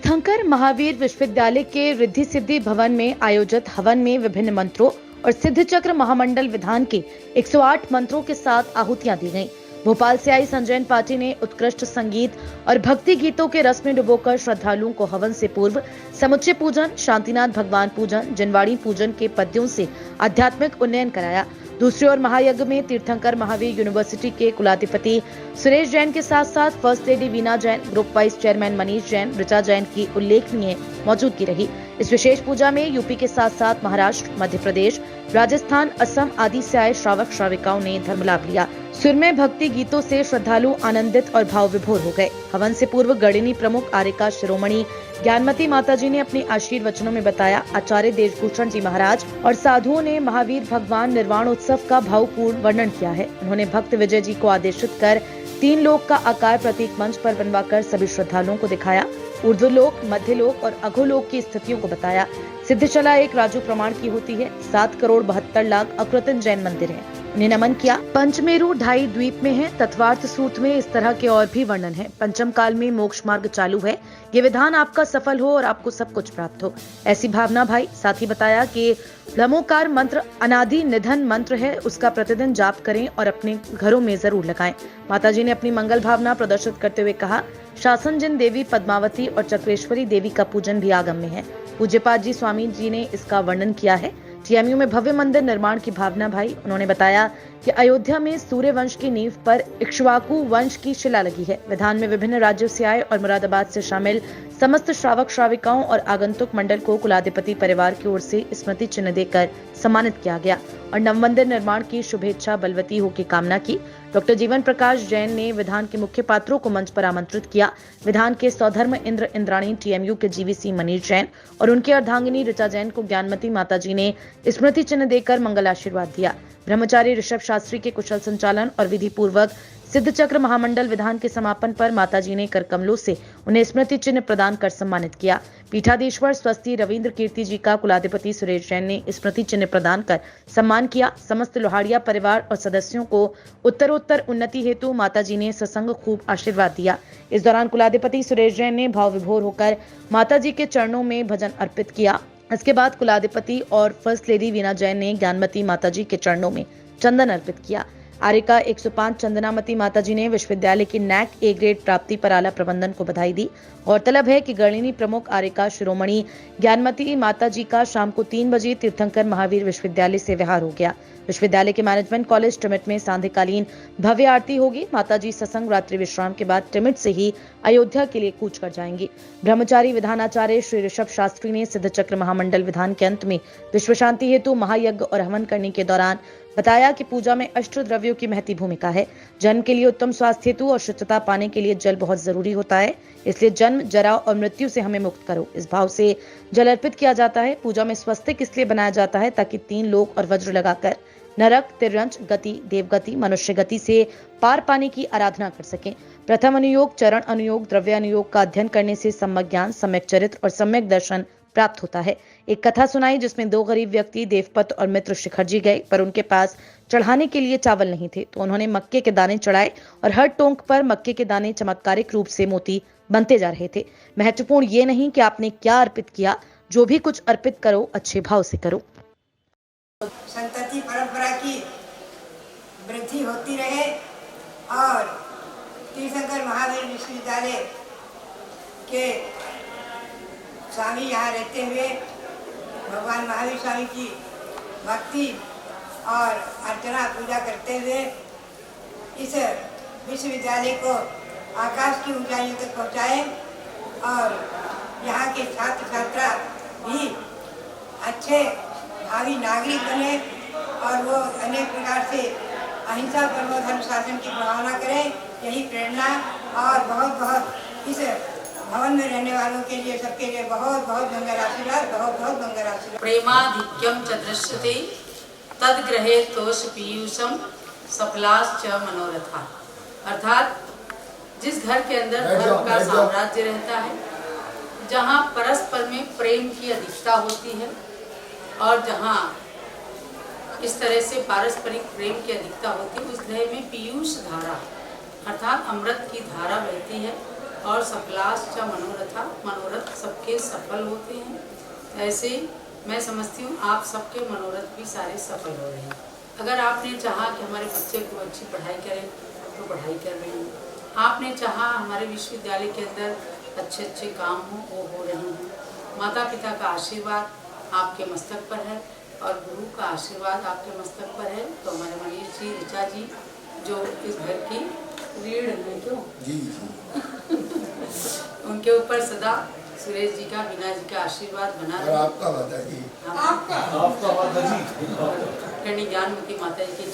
तीर्थंकर महावीर विश्वविद्यालय के रिद्धि सिद्धि भवन में आयोजित हवन में विभिन्न मंत्रों और सिद्ध चक्र महामंडल विधान के 108 मंत्रों के साथ आहुतियां दी गईं। भोपाल से आई संजयन पार्टी ने उत्कृष्ट संगीत और भक्ति गीतों के रस में डुबोकर श्रद्धालुओं को हवन से पूर्व समुच्चय पूजन, शांतिनाथ भगवान पूजन, जनवाणी पूजन के पद्यों से आध्यात्मिक उन्नयन कराया। दूसरी ओर महायज्ञ में तीर्थंकर महावीर यूनिवर्सिटी के कुलाधिपति सुरेश जैन के साथ साथ first lady Veena Jain, group vice chairman Manish Jain, Richa Jain की उल्लेखनीय मौजूदगी रही। इस विशेष पूजा में यूपी के साथ साथ महाराष्ट्र, मध्य प्रदेश, राजस्थान, असम आदि से आए श्रावक श्राविकाओं ने धर्म लाभ लिया। सुरमय भक्ति गीतों से श्रद्धालु आनंदित और भाव विभोर हो गए। हवन से पूर्व गणिनी प्रमुख आर्यका शिरोमणि ज्ञानमती माताजी ने अपने आशीर्वचनों में बताया, आचार्य देशभूषण जी महाराज और साधुओं ने महावीर भगवान निर्वाण उत्सव का भावपूर्ण वर्णन किया है। उन्होंने भक्त विजय जी को आदेशित कर 3 लोक का आकार प्रतीक मंच पर बनवाकर सभी श्रद्धालुओं को दिखाया। ऊर्ध्वलोक, मध्यलोक और अधोलोक की स्थितियों को बताया। सिद्धचला एक राजू प्रमाण की होती है। 7,72,00,000 अकृतन जैन मंदिर है, उन्हें नमन किया। पंचमेरु ढाई द्वीप में है। तत्वार्थ सूत्र में इस तरह के और भी वर्णन है। पंचम काल में मोक्ष मार्ग चालू है। ये विधान आपका सफल हो और आपको सब कुछ प्राप्त हो, ऐसी भावना भाई। साथ ही बताया कि ब्रह्मोकार मंत्र अनादि निधन मंत्र है, उसका प्रतिदिन जाप करें और अपने घरों में जरूर लगाएं। माताजी ने अपनी मंगल भावना प्रदर्शित करते हुए कहा, शासन जिन देवी पद्मावती और चक्रेश्वरी देवी का पूजन भी आगम में है। पूज्यपाद जी स्वामी जी ने इसका वर्णन किया है। टीएमयू में भव्य मंदिर निर्माण की भावना भाई। उन्होंने बताया कि अयोध्या में सूर्य वंश की नींव पर इक्ष्वाकु वंश की शिला लगी है। विधान में विभिन्न राज्यों से आए और मुरादाबाद से शामिल समस्त श्रावक श्राविकाओं और आगंतुक मंडल को कुलाधिपति परिवार की ओर से स्मृति चिन्ह देकर सम्मानित किया गया और नव मंदिर निर्माण की शुभेच्छा बलवती हो की कामना की। डॉक्टर जीवन प्रकाश जैन ने विधान के मुख्य पात्रों को मंच पर आमंत्रित किया। विधान के सौधर्म इंद्र इंद्राणी टीएमयू के जीवीसी मनीष जैन और उनकी अर्धांगिनी ऋचा जैन को ज्ञानमती माताजी ने स्मृति चिन्ह देकर मंगल आशीर्वाद दिया। ब्रह्मचारी ऋषभ शास्त्री के कुशल संचालन और विधि पूर्वक सिद्ध चक्र महामंडल विधान के समापन पर माताजी ने कर कमलों से उन्हें स्मृति चिन्ह प्रदान कर सम्मानित किया। पीठाधीश्वर स्वस्ति रविंद्र कीर्ति जी का कुलाधिपति सुरेश जैन ने स्मृति चिन्ह प्रदान कर सम्मान किया। समस्त लोहाड़िया परिवार और सदस्यों को उत्तरोत्तर उन्नति हेतु माताजी ने सत्संग खूब आशीर्वाद दिया। इस दौरान कुलाधिपति सुरेश जैन ने भाव विभोर होकर माताजी के चरणों में भजन अर्पित किया। इसके बाद कुलाधिपति और फर्स्ट लेडी वीना जैन ने ज्ञानमती माताजी के चरणों में चंदन अर्पित किया। आर्यका 105 चंदनामती माताजी ने विश्वविद्यालय की नैक ए ग्रेड प्राप्ति पर आला प्रबंधन को बधाई दी। गौरतलब है कि गणिनी प्रमुख आर्यका शिरोमणि ज्ञानमती माताजी का शाम को 3 बजे तीर्थंकर महावीर विश्वविद्यालय से विहार हो गया। विश्वविद्यालय के मैनेजमेंट कॉलेज टिमिट में सांध्यकालीन भव्य आरती होगी। माताजी सत्संग रात्रि विश्राम के बाद टिमिट से ही अयोध्या के लिए कूच कर जाएंगी। ब्रह्मचारी विधानाचार्य श्री ऋषभ शास्त्री ने सिद्ध चक्र महामंडल विधान के अंत में विश्व शांति हेतु महायज्ञ और हवन करने के दौरान बताया कि पूजा में अष्ट द्रव्यों की महती भूमिका है। जन्म के लिए उत्तम स्वास्थ्य हेतु और शुद्धता पाने के लिए जल बहुत जरूरी होता है, इसलिए जन्म, जरा और मृत्यु से हमें मुक्त करो, इस भाव से जल अर्पित किया जाता है। पूजा में स्वस्तिक इसलिए बनाया जाता है ताकि 3 लोक और वज्र लगाकर नरक, तिर्यंच गति, देवगति, मनुष्य गति से पार पाने की आराधना कर सकें। प्रथम अनुयोग, चरण अनुयोग, द्रव्य अनुयोग का अध्ययन करने से सम्यक ज्ञान, सम्यक चरित्र और सम्यक दर्शन प्राप्त होता है। एक कथा सुनाई जिसमें 2 गरीब व्यक्ति देवपत और मित्र शिखर जी गए, पर उनके पास चढ़ाने के लिए चावल नहीं थे, तो उन्होंने मक्के के दाने चढ़ाए और हर टोंक पर मक्के के दाने चमत्कारिक रूप से मोती बनते जा रहे थे। महत्वपूर्ण ये नहीं कि आपने क्या अर्पित किया, जो भी कुछ अर्पित करो अच्छे भाव से करो। संतति परंपरा की वृद्धि होती रहे और तीर्थंकर महावीर विश्वविद्यालय के स्वामी यहाँ रहते हुए भगवान महावीर स्वामी की भक्ति और अर्चना पूजा करते हुए इस विश्वविद्यालय को आकाश की ऊंचाइयों तक पहुँचाएं और यहाँ के छात्र छात्रा भी अच्छे भावी नागरिक बने और वो अनेक प्रकार से अहिंसा परमो धर्म शासन की भावना करें। यही प्रेरणा और बहुत बहुत इस भवन में रहने वालों के लिए, सबके लिए बहुत बहुत मंगल आशीर्वाद, बहुत बहुत मंगल आशीर्वाद। प्रेमाधिक्यम च दृश्यते तद ग्रहे तोष पीयूषम सफलाश्च मनोरथा। अर्थात जिस घर के अंदर धर्म का साम्राज्य रहता है, जहाँ परस्पर में प्रेम की अधिकता होती है और जहाँ इस तरह से पारस्परिक प्रेम की अधिकता होती है, उस घर में पीयूष धारा अर्थात अमृत की धारा बहती है और सफलाश्च मनोरथा, मनोरथ सबके सफल होते हैं। ऐसे मैं समझती हूँ आप सबके मनोरथ भी सारे सफल हो रहे हैं। अगर आपने चाहा कि हमारे बच्चे को अच्छी पढ़ाई करें तो पढ़ाई कर रहे हैं, आपने चाहा हमारे विश्वविद्यालय के अंदर अच्छे अच्छे काम हों वो हो रहे हैं। माता पिता का आशीर्वाद आपके मस्तक पर है और गुरु का आशीर्वाद आपके मस्तक पर है। तो हमारे मनीष जी, ऋचा जी जो इस घर की रीढ़ है, क्यों जी उनके ऊपर सदा सुरेश जी का, बीना जी का आशीर्वाद बना और रहे। आपका बताइए। आपका माता जी, ज्ञानमती माता जी की